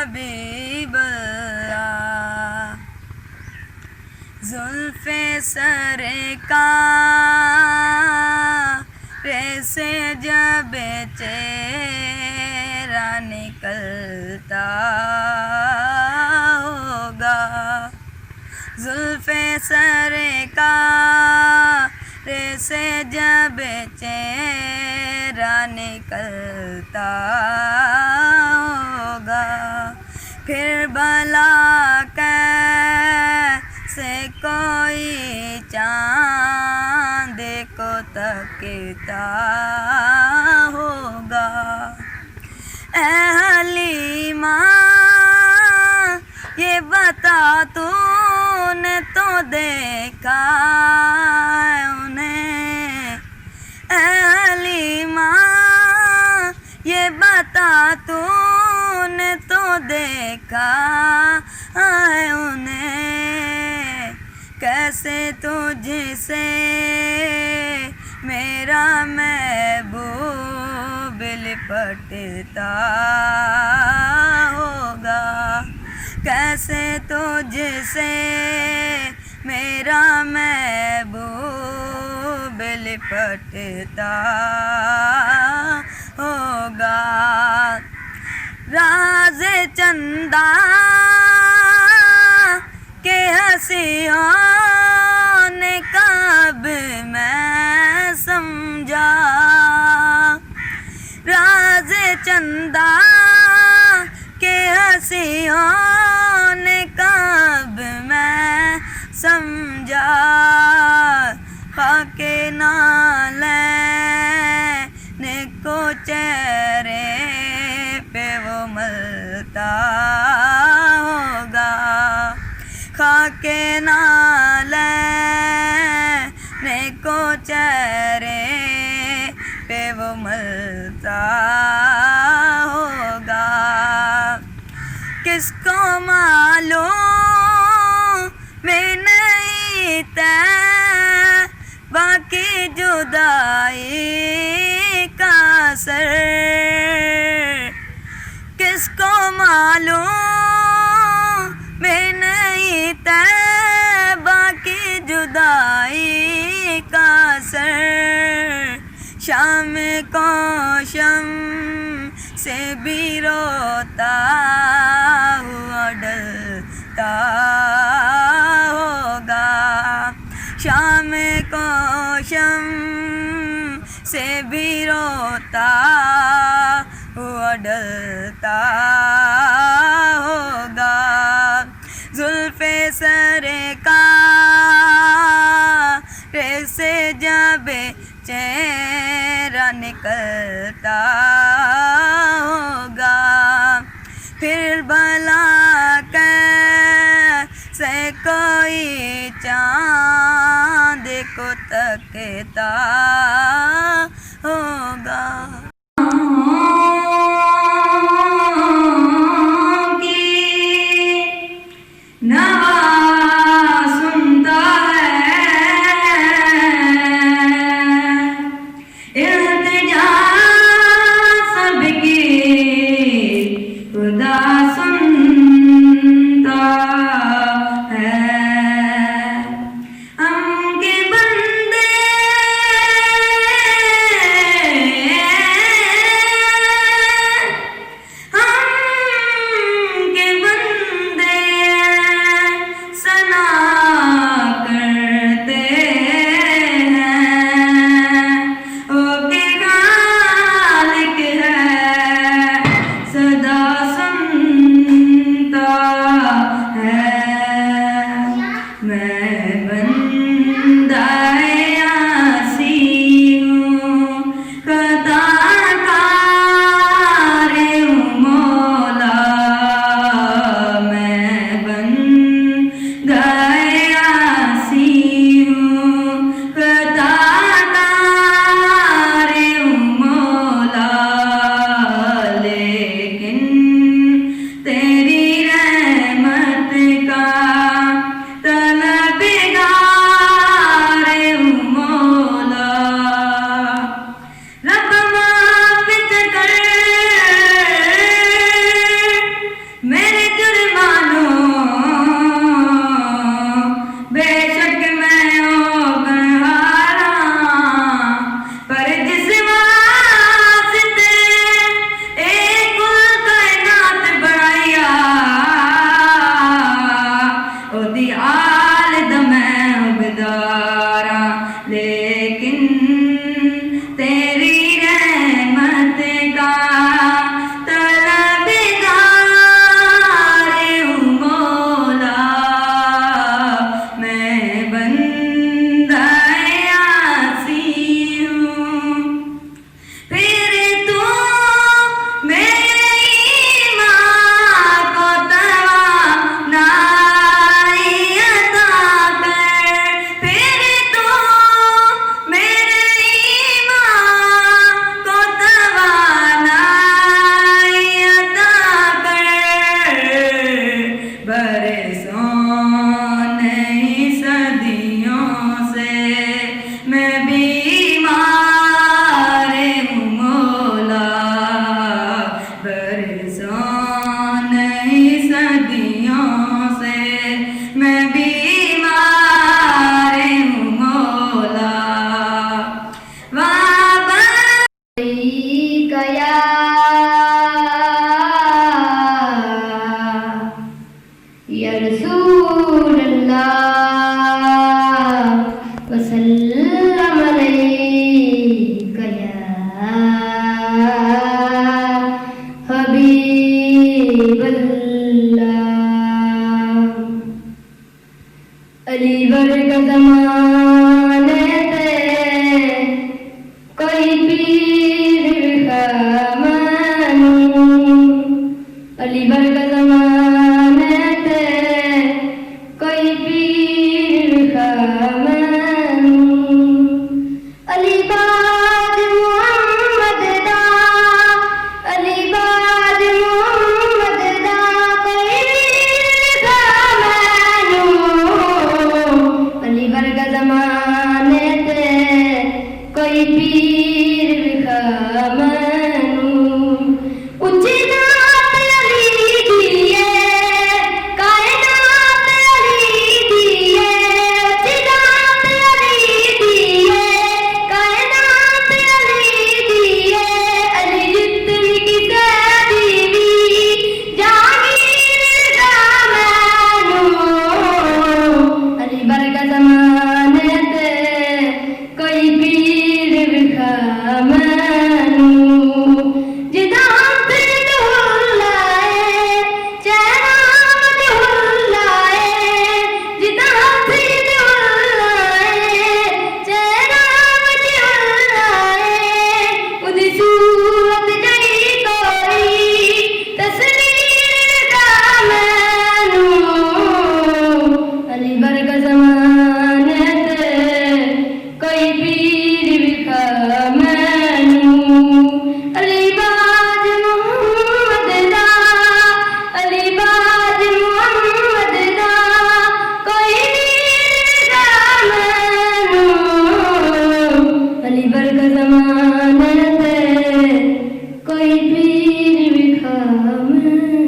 हबीबल्लाह। जुल्फ़े सरकार से जब चेहरा निकलता होगा, जुल्फ़े सरकार से जब चेहरा निकलता होगा, फिर भला कैसे कोई चाँद को तकता होगा। ऐ हलीमा ये बता तूने तो देखा उन्हें, ऐ हलीमा ये बता तूने तो देखा है उन्हें, कैसे तुझसे मेरा महबूब लिपटता होगा, कैसे तुझसे मेरा महबूब लिपटता होगा। राज़ चंदा के हंसियों ने कब मैं समझा, राज़ चंदा के हंसियों ने कब मैं समझा, खाके नालैने को चेहरे पे वो मलता होगा, खाके नालैने को चेहरे पे वो मलता होगा। किसको मालूम मैं नहीं तय बाकी जुदाई का असर, किसको मालूम मैं नहीं तय बाकी जुदाई का असर, शाम को शम से भी रोता हुआ डलता होगा, शाम को शम से भी रोता हुआ डलता होगा। जुल्फ़े सरकार से जब चेहरा निकलता होगा, फिर भला कैसे कोई चाँद को तकता होगा। वल्लाह। अली वर्ग ज़माने ते कोई पीर खामानी, अली वर्ग